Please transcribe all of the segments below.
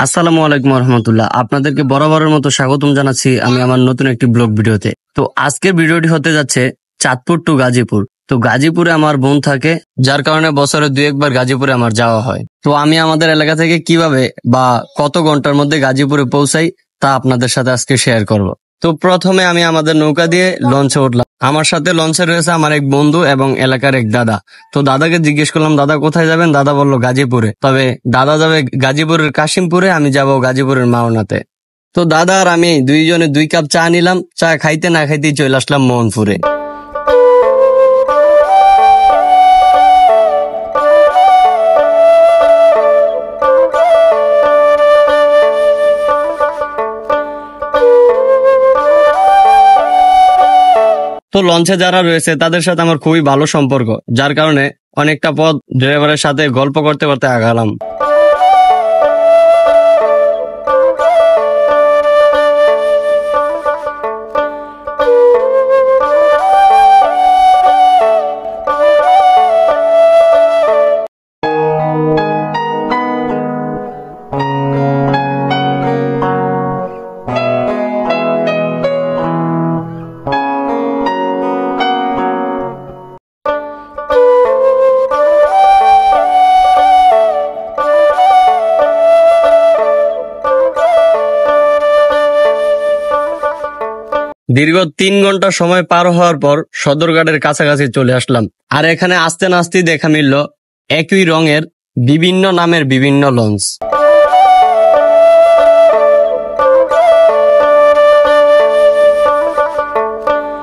আসসালামু আলাইকুম রহমতুল্লাহ। আপনাদেরকে বরাবরের মতো স্বাগতম জানাচ্ছি আমি আমার নতুন একটি ব্লগ ভিডিওতে। তো আজকের ভিডিওটি হতে যাচ্ছে চাঁদপুর টু গাজীপুর। তো গাজীপুরে আমার বোন থাকে, যার কারণে বছরে 2-1 বার গাজীপুরে আমার যাওয়া হয়। তো আমি আমাদের এলাকা থেকে কিভাবে বা কত ঘন্টার মধ্যে গাজীপুরে পৌঁছাই তা আপনাদের সাথে আজকে শেয়ার করব। তো প্রথমে আমি আমাদের নৌকা দিয়ে লঞ্চে উঠলাম। আমার সাথে লঞ্চে রয়েছে আমার এক বন্ধু এবং এলাকার এক দাদা। তো দাদাকে জিজ্ঞেস করলাম, দাদা কোথায় যাবেন? দাদা বলল গাজীপুরে। তবে দাদা যাবে গাজীপুরের কাশিমপুরে, আমি যাব গাজীপুরের মাওনাতে। তো দাদা আর আমি দুইজনে 2 কাপ চা নিলাম। চা খাইতে না খাইতেই চলে আসলাম মোহনপুরে। তো লঞ্চে যারা রয়েছে তাদের সাথে আমার খুবই ভালো সম্পর্ক, যার কারণে অনেকটা পথ ড্রাইভারের সাথে গল্প করতে করতে আগালাম। দীর্ঘ 3 ঘন্টা সময় পার হওয়ার পর সদরঘাটের কাছাকাছি চলে আসলাম। আর এখানে আসতে না আসতেই দেখা মিলল একই রঙের বিভিন্ন নামের বিভিন্ন লঞ্চ।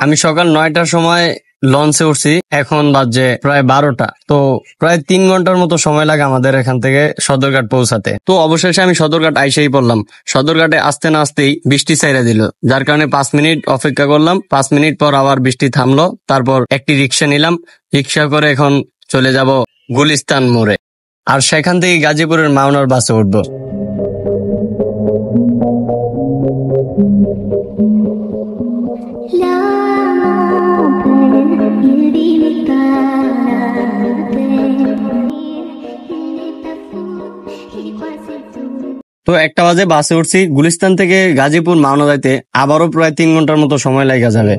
আমি সকাল 9টার সময় লঞ্চে উঠছি, এখন বাজে প্রায় 12টা। তো প্রায় 3 ঘন্টার মতো সময় লাগে আমাদের এখান থেকে সদরঘাট পৌঁছাতে। তো অবশেষে আমি সদরঘাট আইসেই পড়লাম। সদরঘাটে আসতে না আসতেই বৃষ্টি ছাইড়া দিল, যার কারণে 5 মিনিট অপেক্ষা করলাম। 5 মিনিট পর আবার বৃষ্টি থামলো। তারপর একটি রিক্সা নিলাম। রিক্সা করে এখন চলে যাব গুলিস্তান মোড়ে, আর সেখান থেকে গাজীপুরের মাওনার বাসে উঠবো। তো 1টা বাজে বাসে উঠছি। গুলিস্তান থেকে গাজীপুর মাওনা যাইতে আবারও প্রায় 3 ঘন্টার মতো সময় লাগা যাবে।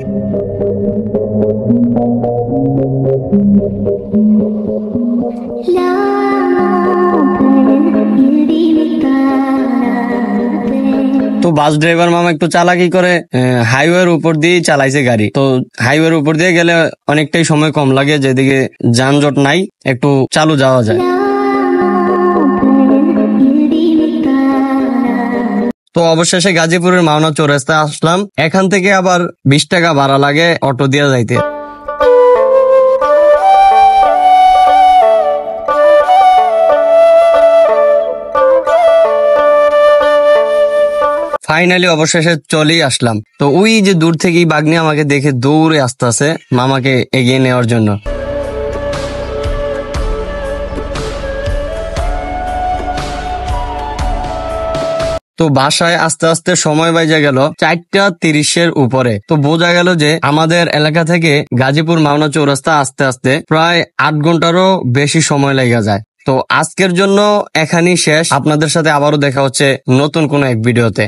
তো বাস ড্রাইভার মামা একটু চালাকি করে হাইওয়ের উপর দিয়ে চালাইছে গাড়ি। তো হাইওয়ের উপর দিয়ে গেলে অনেকটাই সময় কম লাগে, যেদিকে যানজট নাই, একটু চালু যাওয়া যায়। তো অবশেষে গাজীপুরের মাওনা চৌরাস্তায় আসলাম। এখান থেকে আবার 20 টাকা ভাড়া লাগে অটো দিয়ে যাইতে। ফাইনালি অবশেষে চলেই আসলাম। তো ওই যে দূর থেকেই বাগনি আমাকে দেখে দৌড়ে আসতেছে মামাকে এগিয়ে নেওয়ার জন্য। তো বাসায় আস্তে আস্তে সময় বাইজা গেল 4টা 30-এর উপরে। তো বোঝা গেল যে আমাদের এলাকা থেকে গাজীপুর মাওনা চৌরাস্তা আস্তে আস্তে প্রায় 8 ঘন্টারও বেশি সময় লেগে যায়। তো আজকের জন্য এখানেই শেষ। আপনাদের সাথে আবারও দেখা হচ্ছে নতুন কোনো এক ভিডিওতে।